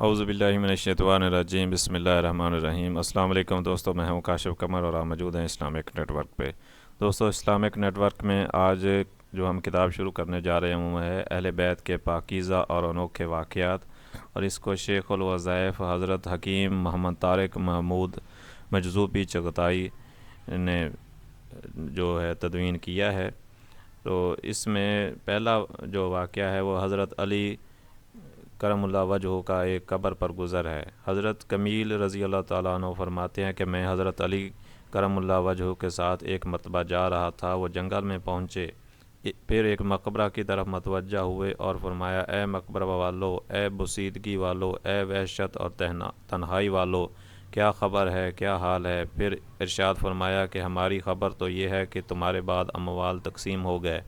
اعوذ باللہ من الشیطان الرجیم، بسم اللہ الرحمن الرحیم۔ السلام علیکم دوستو، میں ہوں کاشف قمر اور آپ موجود ہیں اسلامک نیٹ ورک پہ۔ دوستو، اسلامک نیٹ ورک میں آج جو ہم کتاب شروع کرنے جا رہے ہیں وہ ہے اہل بیت کے پاکیزہ اور انوکھے واقعات، اور اس کو شیخ الوظائف حضرت حکیم محمد طارق محمود مجذوبی چغتائی نے جو ہے تدوین کیا ہے۔ تو اس میں پہلا جو واقعہ ہے وہ حضرت علی کرم اللہ وجہہ کا ایک قبر پر گزر ہے۔ حضرت کمیل رضی اللہ تعالیٰ عنہ فرماتے ہیں کہ میں حضرت علی کرم اللہ وجہہ کے ساتھ ایک مرتبہ جا رہا تھا۔ وہ جنگل میں پہنچے، پھر ایک مقبرہ کی طرف متوجہ ہوئے اور فرمایا، اے مقبرہ والو، اے بوسیدگی والو، اے وحشت اور تنہائی والو، کیا خبر ہے، کیا حال ہے؟ پھر ارشاد فرمایا کہ ہماری خبر تو یہ ہے کہ تمہارے بعد اموال تقسیم ہو گئے،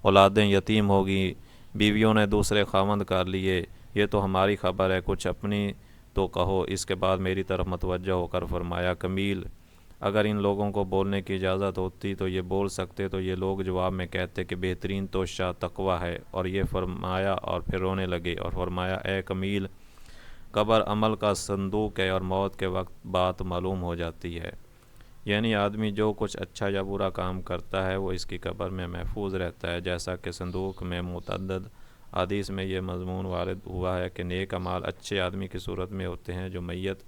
اولادیں یتیم ہوگی، بیویوں نے دوسرے خاوند کر لیے، یہ تو ہماری خبر ہے، کچھ اپنی تو کہو۔ اس کے بعد میری طرف متوجہ ہو کر فرمایا، کمیل، اگر ان لوگوں کو بولنے کی اجازت ہوتی تو یہ بول سکتے۔ تو یہ لوگ جواب میں کہتے کہ بہترین توشہ تقویٰ ہے، اور یہ فرمایا اور پھر رونے لگے اور فرمایا، اے کمیل، قبر عمل کا صندوق ہے اور موت کے وقت بات معلوم ہو جاتی ہے، یعنی آدمی جو کچھ اچھا یا برا کام کرتا ہے وہ اس کی قبر میں محفوظ رہتا ہے، جیسا کہ صندوق میں متعدد حدیث میں یہ مضمون وارد ہوا ہے کہ نیک اعمال اچھے آدمی کی صورت میں ہوتے ہیں جو میت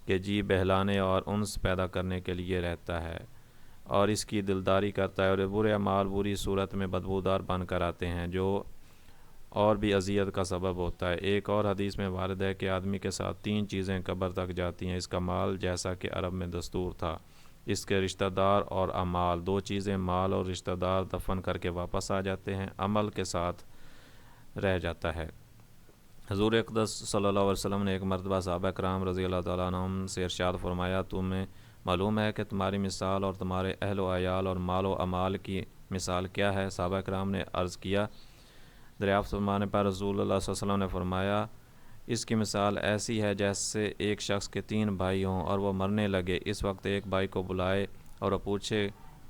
کے جی بہلانے اور انس پیدا کرنے کے لیے رہتا ہے اور اس کی دلداری کرتا ہے، اور برے اعمال بری صورت میں بدبودار بن کر آتے ہیں جو اور بھی اذیت کا سبب ہوتا ہے۔ ایک اور حدیث میں وارد ہے کہ آدمی کے ساتھ 3 چیزیں قبر تک جاتی ہیں، اس کا مال، جیسا کہ عرب میں دستور تھا، اس کے رشتہ دار اور اعمال۔ 2 چیزیں مال اور رشتہ دار دفن کر کے واپس آ جاتے ہیں، عمل کے ساتھ رہ جاتا ہے۔ حضور اقدس صلی اللہ علیہ وسلم نے ایک مرتبہ صحابہ کرام رضی اللہ تعالیٰ عنہم سے ارشاد فرمایا، تمہیں معلوم ہے کہ تمہاری مثال اور تمہارے اہل و عیال اور مال و اعمال کی مثال کیا ہے؟ صحابہ کرام نے عرض کیا، دریافت فرمانے پر رسول اللہ صلی اللہ علیہ وسلم نے فرمایا، اس کی مثال ایسی ہے جیسے ایک شخص کے 3 بھائی ہوں اور وہ مرنے لگے، اس وقت ایک بھائی کو بلائے اور وہ پوچھے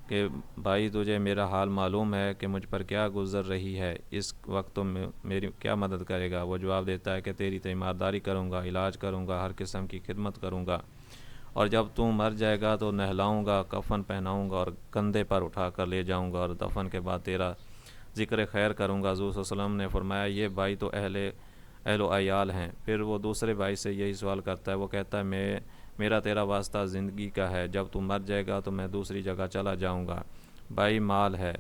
کہ بھائی، تجھے میرا حال معلوم ہے کہ مجھ پر کیا گزر رہی ہے، اس وقت تو میری کیا مدد کرے گا؟ وہ جواب دیتا ہے کہ تیری تیمارداری کروں گا، علاج کروں گا، ہر قسم کی خدمت کروں گا، اور جب تو مر جائے گا تو نہلاؤں گا، کفن پہناؤں گا اور کندھے پر اٹھا کر لے جاؤں گا، اور دفن کے بعد تیرا ذکر خیر کروں گا۔ حضور صلی اللہ علیہ وسلم نے فرمایا، یہ بھائی تو اہل و عیال ہیں۔ پھر وہ دوسرے بھائی سے یہی سوال کرتا ہے، وہ کہتا ہے، میرا تیرا واسطہ زندگی کا ہے، جب تو مر جائے گا تو میں دوسری جگہ چلا جاؤں گا، بھائی مال ہے۔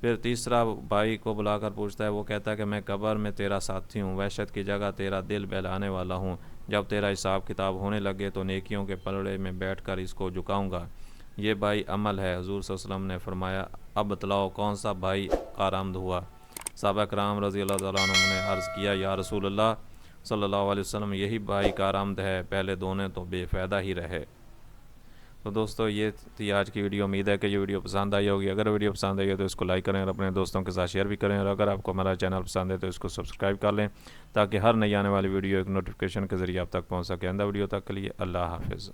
پھر تیسرا بھائی کو بلا کر پوچھتا ہے، وہ کہتا ہے کہ میں قبر میں تیرا ساتھی ہوں، وحشت کی جگہ تیرا دل بہلانے والا ہوں، جب تیرا حساب کتاب ہونے لگے تو نیکیوں کے پلڑے میں بیٹھ کر اس کو جھکاؤں گا، یہ بھائی عمل ہے۔ حضور صلی اللہ علیہ وسلم نے فرمایا، اب بتلاؤ کون سا بھائی کارآمد ہوا؟ صحابہ کرام رضی اللہ تعالیٰ عنہ نے عرض کیا، یا رسول اللہ صلی اللہ علیہ وسلم، یہی بھائی کارآمد ہے، پہلے دونوں تو بے فائدہ ہی رہے۔ تو دوستو، یہ تھی آج کی ویڈیو۔ امید ہے کہ یہ ویڈیو پسند آئی ہوگی۔ اگر ویڈیو پسند آئی ہے تو اس کو لائک کریں اور اپنے دوستوں کے ساتھ شیئر بھی کریں، اور اگر آپ کو ہمارا چینل پسند ہے تو اس کو سبسکرائب کر لیں تاکہ ہر نئی آنے والی ویڈیو ایک نوٹیفیکیشن کے ذریعے آپ تک پہنچ سکے۔ آئندہ ویڈیو تک کے لیے اللہ حافظ۔